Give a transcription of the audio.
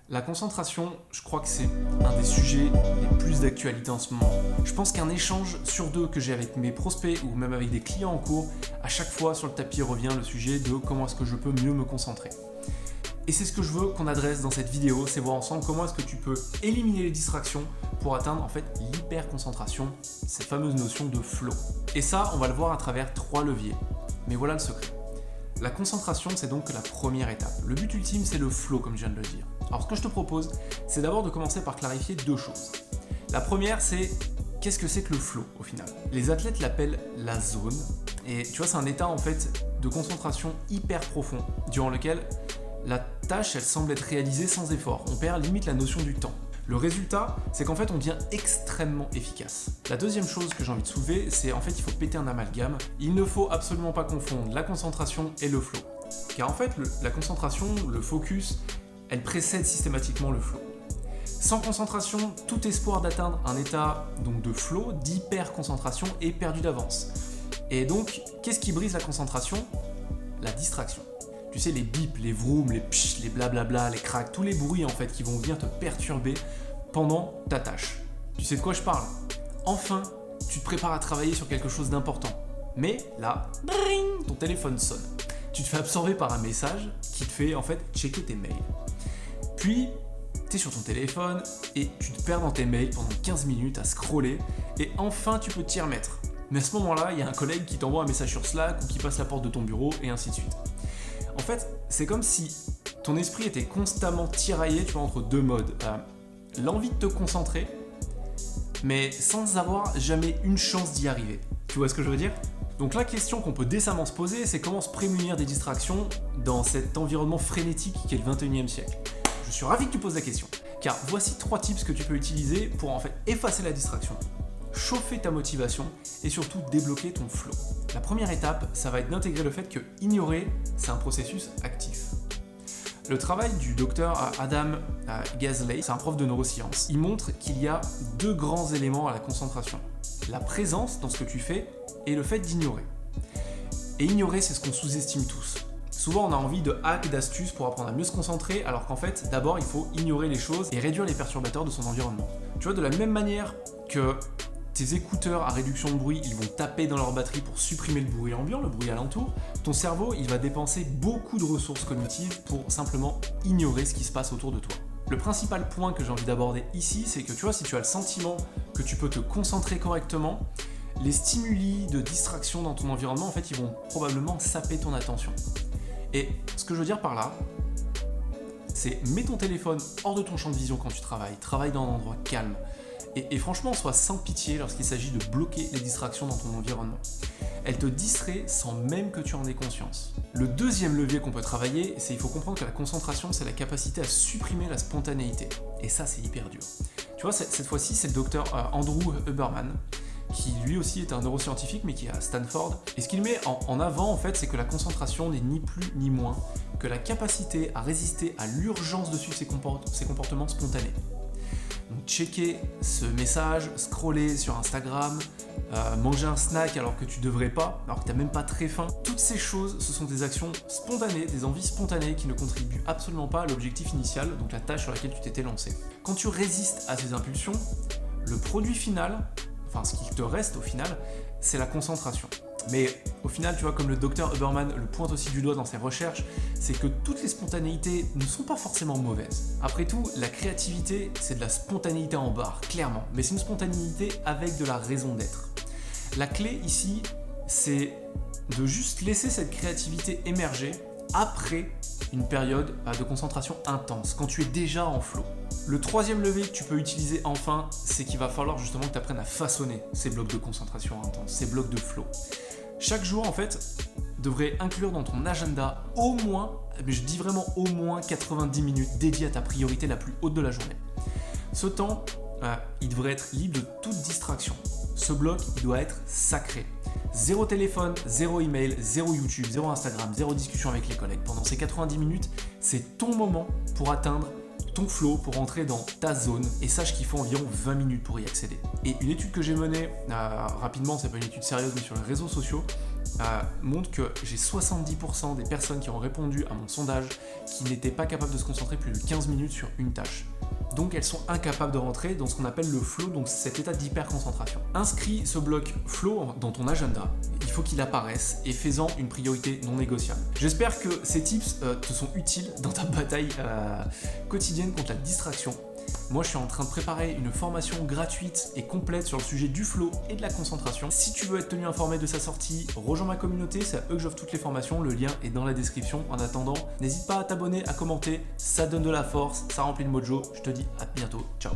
La concentration, je crois que c'est un des sujets les plus d'actualité en ce moment. Je pense qu'un échange sur deux que j'ai avec mes prospects ou même avec des clients en cours, à chaque fois sur le tapis revient le sujet de comment est-ce que je peux mieux me concentrer. Et c'est ce que je veux qu'on adresse dans cette vidéo, c'est voir ensemble comment est-ce que tu peux éliminer les distractions pour atteindre en fait l'hyperconcentration, cette fameuse notion de flow. Et ça, on va le voir à travers 3 leviers. Mais voilà le secret. La concentration, c'est donc la première étape. Le but ultime, c'est le flow, comme je viens de le dire. Alors ce que je te propose, c'est d'abord de commencer par clarifier 2 choses. La première, c'est qu'est-ce que c'est que le flow au final? Les athlètes l'appellent la zone. Et tu vois, c'est un état en fait de concentration hyper profond, durant lequel la tâche, elle semble être réalisée sans effort. On perd limite la notion du temps. Le résultat, c'est qu'en fait, on devient extrêmement efficace. La deuxième chose que j'ai envie de soulever, c'est en fait, il faut péter un amalgame. Il ne faut absolument pas confondre la concentration et le flow. Car en fait, la concentration, le focus, elle précède systématiquement le flow. Sans concentration, tout espoir d'atteindre un état donc de flow, d'hyper-concentration est perdu d'avance. Et donc, qu'est-ce qui brise la concentration? La distraction. Tu sais, les bips, les vrooms, les psh, les blablabla, les cracks, tous les bruits en fait qui vont venir te perturber pendant ta tâche. Tu sais de quoi je parle? Enfin, tu te prépares à travailler sur quelque chose d'important. Mais là, bring, ton téléphone sonne. Tu te fais absorber par un message qui te fait en fait checker tes mails. Puis, tu es sur ton téléphone et tu te perds dans tes mails pendant 15 minutes à scroller et enfin tu peux t'y remettre. Mais à ce moment-là, il y a un collègue qui t'envoie un message sur Slack ou qui passe la porte de ton bureau et ainsi de suite. En fait, c'est comme si ton esprit était constamment tiraillé, tu vois, entre 2 modes. L'envie de te concentrer, mais sans avoir jamais une chance d'y arriver. Tu vois ce que je veux dire? Donc la question qu'on peut décemment se poser, c'est comment se prémunir des distractions dans cet environnement frénétique qui est le 21e siècle. Je suis ravi que tu poses la question, car voici 3 tips que tu peux utiliser pour en fait effacer la distraction, chauffer ta motivation et surtout débloquer ton flow. La première étape, ça va être d'intégrer le fait que ignorer, c'est un processus actif. Le travail du docteur Adam Gazzaley, c'est un prof de neurosciences, il montre qu'il y a 2 grands éléments à la concentration. La présence dans ce que tu fais et le fait d'ignorer. Et ignorer, c'est ce qu'on sous-estime tous. Souvent, on a envie de hacks, d'astuces pour apprendre à mieux se concentrer, alors qu'en fait, d'abord, il faut ignorer les choses et réduire les perturbateurs de son environnement. Tu vois, de la même manière que tes écouteurs à réduction de bruit, ils vont taper dans leur batterie pour supprimer le bruit ambiant, le bruit alentour. Ton cerveau, il va dépenser beaucoup de ressources cognitives pour simplement ignorer ce qui se passe autour de toi. Le principal point que j'ai envie d'aborder ici, c'est que tu vois, si tu as le sentiment que tu peux te concentrer correctement, les stimuli de distraction dans ton environnement, en fait, ils vont probablement saper ton attention. Et ce que je veux dire par là, c'est mets ton téléphone hors de ton champ de vision quand tu travaille dans un endroit calme. Et franchement, sois sans pitié lorsqu'il s'agit de bloquer les distractions dans ton environnement. Elles te distraient sans même que tu en aies conscience. Le deuxième levier qu'on peut travailler, c'est qu'il faut comprendre que la concentration, c'est la capacité à supprimer la spontanéité. Et ça, c'est hyper dur. Tu vois, cette fois-ci, c'est le docteur Andrew Huberman, qui lui aussi est un neuroscientifique, mais qui est à Stanford. Et ce qu'il met en avant, en fait, c'est que la concentration n'est ni plus ni moins que la capacité à résister à l'urgence de suivre ses comportements spontanés. Donc checker ce message, scroller sur Instagram, manger un snack alors que tu devrais pas, alors que tu n'as même pas très faim. Toutes ces choses, ce sont des actions spontanées, des envies spontanées qui ne contribuent absolument pas à l'objectif initial, donc la tâche sur laquelle tu t'étais lancé. Quand tu résistes à ces impulsions, le produit final, enfin ce qui te reste au final, c'est la concentration. Mais au final, tu vois, comme le docteur Huberman le pointe aussi du doigt dans ses recherches, c'est que toutes les spontanéités ne sont pas forcément mauvaises. Après tout, la créativité, c'est de la spontanéité en barre, clairement. Mais c'est une spontanéité avec de la raison d'être. La clé ici, c'est de juste laisser cette créativité émerger après une période de concentration intense, quand tu es déjà en flow. Le troisième levier que tu peux utiliser enfin, c'est qu'il va falloir justement que tu apprennes à façonner ces blocs de concentration intense, ces blocs de flow. Chaque jour, en fait, devrait inclure dans ton agenda au moins, mais je dis vraiment au moins 90 minutes dédiées à ta priorité la plus haute de la journée. Ce temps, il devrait être libre de toute distraction. Ce bloc, il doit être sacré. 0 téléphone, 0 email, 0 YouTube, 0 Instagram, 0 discussion avec les collègues. Pendant ces 90 minutes, c'est ton moment pour atteindre ton flow, pour entrer dans ta zone, et sache qu'il faut environ 20 minutes pour y accéder. Et une étude que j'ai menée rapidement, c'est pas une étude sérieuse mais sur les réseaux sociaux, montre que j'ai 70% des personnes qui ont répondu à mon sondage qui n'étaient pas capables de se concentrer plus de 15 minutes sur une tâche. Donc elles sont incapables de rentrer dans ce qu'on appelle le flow, donc cet état d'hyperconcentration. Inscris ce bloc flow dans ton agenda, il faut qu'il apparaisse et fais-en une priorité non négociable. J'espère que ces tips te sont utiles dans ta bataille quotidienne contre la distraction. Moi, je suis en train de préparer une formation gratuite et complète sur le sujet du flow et de la concentration. Si tu veux être tenu informé de sa sortie, rejoins ma communauté, c'est à eux que j'offre toutes les formations, le lien est dans la description. En attendant, n'hésite pas à t'abonner, à commenter, ça donne de la force, ça remplit le mojo. Je te dis à bientôt, ciao.